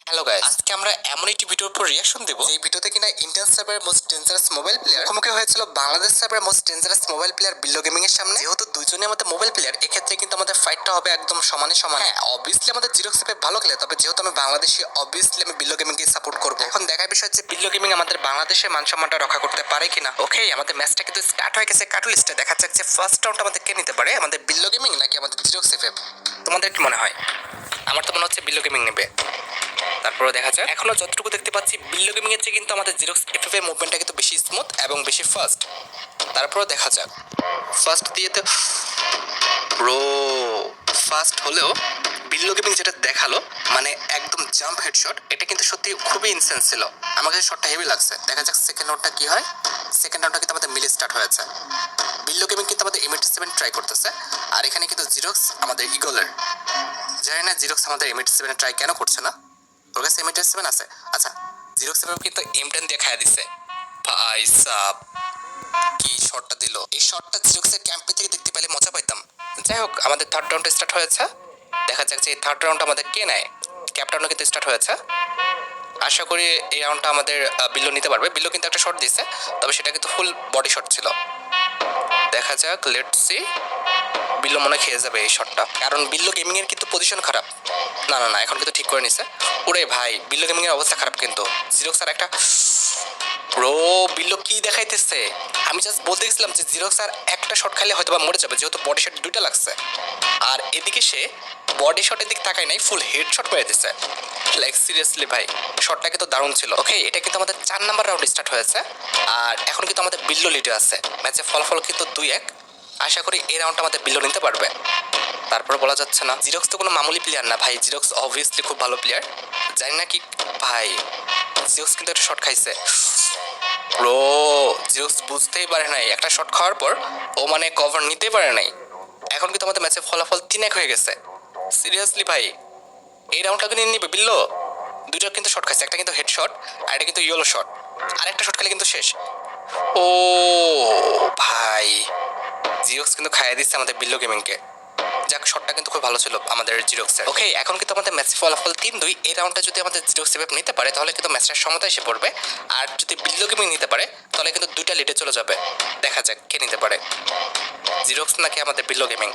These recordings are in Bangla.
হ্যালো গাইস, আজকে আমরা এমন একটি ভিডিওর উপর রিঅ্যাকশন দেব এই ভিডিওতে কিনা ইন্ডিয়ান সার্ভারের মোস্ট ডেঞ্জারাস মোবাইল প্লেয়ার মুখোমুখি হয়েছিল বাংলাদেশ সার্ভারের most dangerous mobile player বিল্লো gaming এর সামনে। যেহেতু দুইজনই আমাদের মোবাইল প্লেয়ার, এক্ষেত্রে কিন্তু আমাদের ফাইটটা হবে একদম সমানে সমানে। অবভিয়াসলি আমাদের জিরক্স এফ ভালো খেলে, তবে যেহেতু আমি বাংলাদেশি অবভিয়াসলি আমি বিল্লো গেমিং কে সাপোর্ট করব। এখন দেখার বিষয় হচ্ছে বিল্লো গেমিং আমাদের বাংলাদেশের মান সম্মানটা রক্ষা করতে পারে কিনা। ওকে, আমাদের ম্যাচটা কিন্তু স্টার্ট হয়ে গেছে। কাটুলিস্টে দেখা যাচ্ছে ফার্স্ট রাউন্ড আমাদের কে নিতে পারে, আমাদের বিল্লো গেমিং নাকি আমাদের জিরক্স এফ। তোমাদের কি মনে হয়? আমার তো মনে হচ্ছে বিল্লো গেমিং নেবে। তারপরে দেখা যায় এখনো যতটুকু দেখতে পাচ্ছি বিল্লো গেমিং এর চেয়ে কিন্তু আমাদের জিরক্স এফএফ এর মুভমেন্টটা কিন্তু বেশি স্মুথ এবং বেশি ফাস্ট। তারপরে দেখা যাক ফাস্ট দিয়ে তো প্রো ফাস্ট হলেও বিল্লো গেমিং যেটা দেখালো মানে একদম জাম্প হেডশট, এটা কিন্তু সত্যি খুবই ইনসেন্স ছিল। আমার কাছে শটটা হেভি লাগছে। দেখা যাক সেকেন্ড রাউন্ডটা কি হয়। সেকেন্ড রাউন্ডটা কিন্তু আমাদের মিলে স্টার্ট হয়েছে। বিল্লো গেমিং কিন্তু আমাদের M87 ট্রাই করতেছে, আর এখানে কিন্তু জিরক্স আমাদের ইগলের। জানি না জিরক্স আমাদের M87 ট্রাই কেন করছে না। তোর কাছে M87 আছে? আচ্ছা, জিরক্স কিন্তু M10 দিয়ে খাইয়া দিছে। ভাই সাব কি শটটা দিল! এই শটটা জিরক্সের ক্যাম্পে থেকে দেখতে পেলে মজা পাইতাম। যাই হোক, আমাদের থার্ড রাউন্ড স্টার্ট হয়েছে। দেখা যাক যে এই থার্ড রাউন্ড আমাদের কে নেয়। ক্যাপটাউনও কিন্তু স্টার্ট হয়েছে। আশা করি এই রাউন্ডটা আমাদের বিল্লো নিতে পারবে। বিল্লো কিন্তু একটা শট দিছে, তবে সেটা কিন্তু ফুল বডি শট ছিল। দেখা যাক, লেটস সি। বিল্লো মনে খেয়ে যাবে এই শটটা, কারণ বিল্লো গেমিং এর কিন্তু পজিশন খারাপ। না না না, এখন কিন্তু ঠিক করে নিছে। ওরে ভাই, বিল্লো গেমিং এর অবস্থা খারাপ কিন্তু। জিরক্স আর একটা প্রো বিল্লো কি দেখাইতেছে। আমি জাস্ট বলতে গেছিলাম যে জিরক্স আর একটা শট খাইলে হয়তো বা মরে যাবে, যেহেতু বডি শট দুইটা লাগছে। আর এদিকে সে বডি শটের দিক তাকায় নাই, ফুল হেড শট মেরে দিছে। লাইক সিরিয়াসলি ভাই, শটটা কিন্তু দারুণ ছিল। ওকে, এটা কিন্তু আমাদের 4 নাম্বার রাউন্ড স্টার্ট হয়েছে, আর এখন কিন্তু আমাদের বিল্লো লিডে আছে। ম্যাচের ফলাফল কিন্তু 2-1। আশা করি এই রাউন্ডটা আমাদের বিল্লো নিতে পারবে। তারপরে বলা যাচ্ছে না, জিরক্স তো কোনো মামুলি প্লেয়ার না ভাই। জিরক্স অবভিয়াসলি খুব ভালো প্লেয়ার। জানি না কি ভাই, জিরক্স কিন্তু একটা শট খাইছে। ব্রো, জিরক্স বুঝতেই পারে নাই, একটা শট খাওয়ার পর ও মানে কভার নিতেই পারে নাই। এখন কিন্তু আমাদের ম্যাচের ফলাফল 3-1 হয়ে গেছে। সিরিয়াসলি ভাই, এই রাউন্ডটাকে নিয়ে নিবে বিল্লো। দুইটা কিন্তু শট খাইছে, একটা কিন্তু হেড শট আর একটা কিন্তু ইয়েলো শট। আর একটা শট খেলে কিন্তু শেষ। ও ভাই, জিরক্স কিন্তু খাইয়ে দিচ্ছে আমাদের বিল্লো গেমিংকে। যাক, শটটা কিন্তু খুব ভালো ছিল আমাদের জিরক্সের। ওকে, এখন কিন্তু আমাদের ম্যাচ ফলাফল 3-2। এই রাউন্ডটা যদি আমাদের জিরক্স এফ নিতে পারে তাহলে কিন্তু ম্যাচটা সমতা এসে পড়বে। আর যদি বিল্লো গেমিং নিতে পারে তাহলে কিন্তু দুইটা লিডে চলে যাবে। দেখা যাক কে নিতে পারে, জিরক্স নাকি আমাদের বিল্লো গেমিং।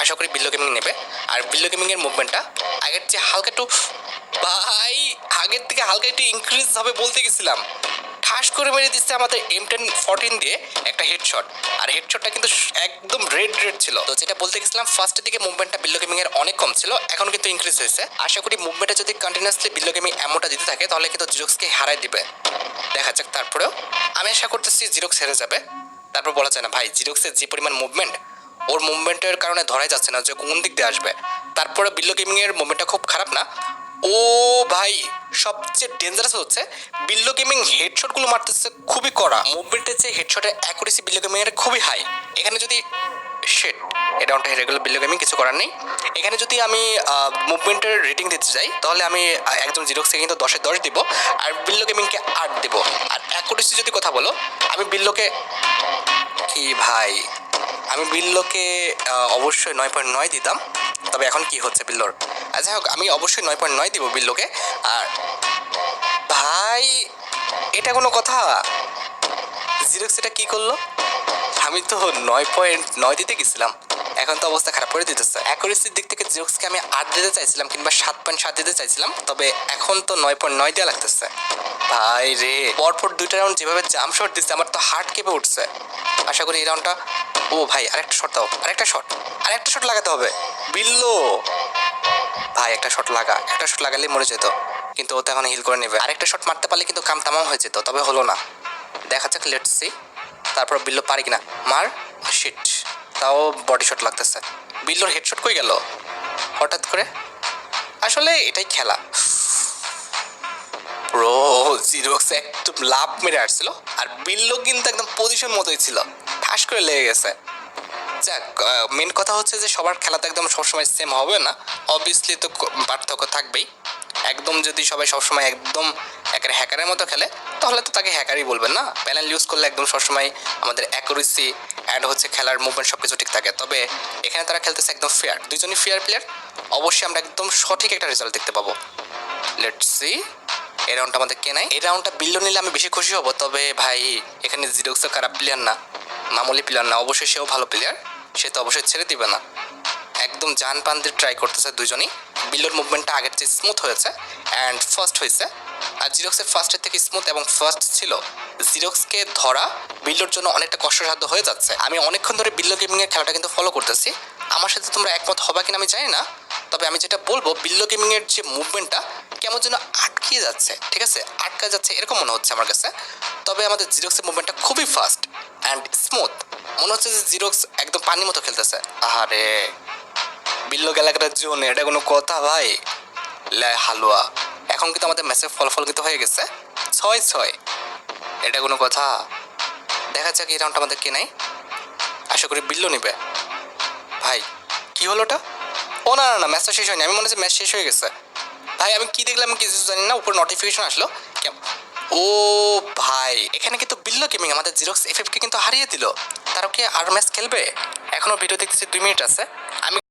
আশা করি বিল্লো গেমিং নেবে। আর বিল্লো গেমিং এর মুভমেন্টটা আগের চেয়ে হালকা একটু, ভাই আগের থেকে হালকা একটু ইনক্রিজ হবে বলতে গেছিলাম। ঠাস করে মেরে দিচ্ছে আমাদের M1014 দিয়ে একটা হেডশট। আর হেডশটটা কিন্তু একদম রেড রেড ছিল। তো যেটা বলতে গেছিলাম, ফার্স্টের দিকে মুভমেন্টটা বিল্লো গেমিং এর অনেক কম ছিল, এখন কিন্তু ইনক্রিজ হয়েছে। আশা করি মুভমেন্টটা যদি কন্টিনিউয়াসলি বিল্লো গেমিং এমনটা দিতে থাকে তাহলে কিন্তু জিরক্সকে হারাই দিবে। দেখা যাক। তারপরেও আমি আশা করতেছি জিরক্স হেরে যাবে। তারপর বলা যায় না ভাই, জিরক্সের যে পরিমাণ মুভমেন্ট, ওর মুভমেন্টের কারণে ধরাই যাচ্ছে না যে কোন দিক দিয়ে আসবে। তারপরে বিল্লো গেমিং এর মুভমেন্টটা খুব খারাপ না। ও ভাই, সবচেয়ে ডেঞ্জারাস হচ্ছে বিল্লো গেমিং হেডশটগুলো মারতেছে খুবই কড়া। মুভমেন্টের যে হেডশটের অ্যাকুরেসি বিল্লো গেমিং এর খুবই হাই। এখানে যদি শেট, এটা ওটা হেরে গেল বিল্লো গেমিং, কিছু করার নেই। এখানে যদি আমি মুভমেন্টের রেটিং দিতে চাই তাহলে আমি একদম জিরক্সকে কিন্তু 10-এ 10 দিব, আর বিল্লো গেমিংকে 8 দিব। আর অ্যাকুরেসি যদি কথা বলো, আমি বিল্লোকে কি ভাই, আমি বিল্লোকে অবশ্যই 9.9 দিতাম। তবে এখন কি হচ্ছে বিল্লোর, যাই হোক, আমি অবশ্যই 9.9 দিব বিল্লোকে। আর ভাই, এটা কোনো কথা? জিরক্স এটা কি করলো? আমি তো 9.9 দিতে গেছিলাম, এখন তো অবস্থা খারাপ করে দিতেছে। অ্যাকুরেসির দিক থেকে জিরক্সকে আমি 8 দিতে চাইছিলাম কিংবা 7.7 দিতে চাইছিলাম, তবে এখন তো 9.9 দেওয়া লাগতেছে। ভাই রে, পরপর দুইটা রাউন্ড যেভাবে জাম্প শট দিচ্ছে আমার তো হার্ট কেঁপে উঠছে। আশা করি এই রাউন্ডটা, ও ভাই আরেকটা শট দাও, আরেকটা শট লাগাতে হবে বিল্লো। ভাই একটা শট লাগা, একটা শট লাগালেই মরে যেত, কিন্তু ও তো এখন হিল করে নেবে। আরেকটা শট মারতে পারলে কিন্তু কাম তামাম হয়ে যেত, তবে হলো না। দেখা যাক, লেটস সি। তারপর বিল্লো পারি কিনা। মার, শিট, তাও বডি শট লাগতেছে। বিল্লোর হেডশট কই গেল হঠাৎ করে? আসলে এটাই খেলা। ব্রো, জিরক্স একদম লাভ মেরে আসছিল, আর বিল্লো কিন্তু একদম পজিশন মতোই ছিল, ঠাস করে লেগে গেছে। যাক, মেন কথা হচ্ছে যে সবার খেলা তো একদম সবসময় সেম হবে না। অবভিয়াসলি তো পার্থক্য থাকবেই। একদম যদি সবাই সবসময় একদম একের হ্যাকারের মতো খেলে তাহলে তো তাকে হ্যাকারই বলবেন না। প্যানেল ইউজ করলে একদম সবসময় আমাদের অ্যাকুরেসি অ্যাড হচ্ছে, খেলার মুভমেন্ট সব কিছু ঠিক থাকে। তবে এখানে তারা খেলতেছে একদম ফেয়ার, দুইজনই ফেয়ার প্লেয়ার। অবশ্যই আমরা একদম সঠিক একটা রেজাল্ট দেখতে পাবো। লেটস সি এই রাউন্ডটা আমাদের কে নাই। এই রাউন্ডটা বিল্লো নিলে আমি বেশি খুশি হব। তবে ভাই এখানে জিরক্সও খারাপ প্লেয়ার না, মামুলি প্লেয়ার না, অবশ্যই সেও ভালো প্লেয়ার, সে তো অবশ্যই ছেড়ে দিবে না। একদম জান পান দিয়ে ট্রাই করতেছে দুজনই। বিল্লোর মুভমেন্টটা আগের চেয়ে স্মুথ হয়েছে অ্যান্ড ফার্স্ট হয়েছে, আর জিরক্সের ফার্স্টের থেকে স্মুথ এবং ফার্স্ট ছিল। জিরক্সকে ধরা বিল্লোর জন্য অনেকটা কষ্টসাধ্য হয়ে যাচ্ছে। আমি অনেকক্ষণ ধরে বিল্লো গেমিংয়ের খেলাটা কিন্তু ফলো করতেছি। আমার সাথে তোমরা একমত হবা কিনা আমি জানি না, তবে আমি যেটা বলবো বিল্লো গেমিংয়ের যে মুভমেন্টটা কেমন যেন আটকিয়ে যাচ্ছে, ঠিক আছে, আটকা যাচ্ছে এরকম মনে হচ্ছে আমার কাছে। তবে আমাদের জিরক্সের মুভমেন্টটা খুবই ফাস্ট অ্যান্ড স্মুথ, মনে হচ্ছে যে জিরক্স একদম পানির মতো খেলতেছে। আরে বিল্লো গ্যালাগাটার জোন, এটা কোনো কথা ভাই? লে হালুয়া। এখন কিন্তু আমাদের ম্যাচের ফলাফল কিন্তু হয়ে গেছে 6-6। এটা কোনো কথা? দেখা যাক এই রাউন্ডটা আমাদের কে নাই। আশা করি বিল্লো নিবে। ভাই কি হলো ওটা? ও না না না, ম্যাচটা শেষ হয়নি, আমি মনে হচ্ছে ম্যাচ শেষ হয়ে গেছে। ভাই আমি কি দেখলাম কিছু জানি না, উপরে নোটিফিকেশন আসলো। ও ভাই, এখানে কিন্তু বিল্লো গেমিং আমাদের জিরক্স এফএফকে কিন্তু হারিয়ে দিল। তারও কি আর ম্যাচ খেলবে? এখনো ভিডিও দেখতেছি 2 মিনিট আছে। আমি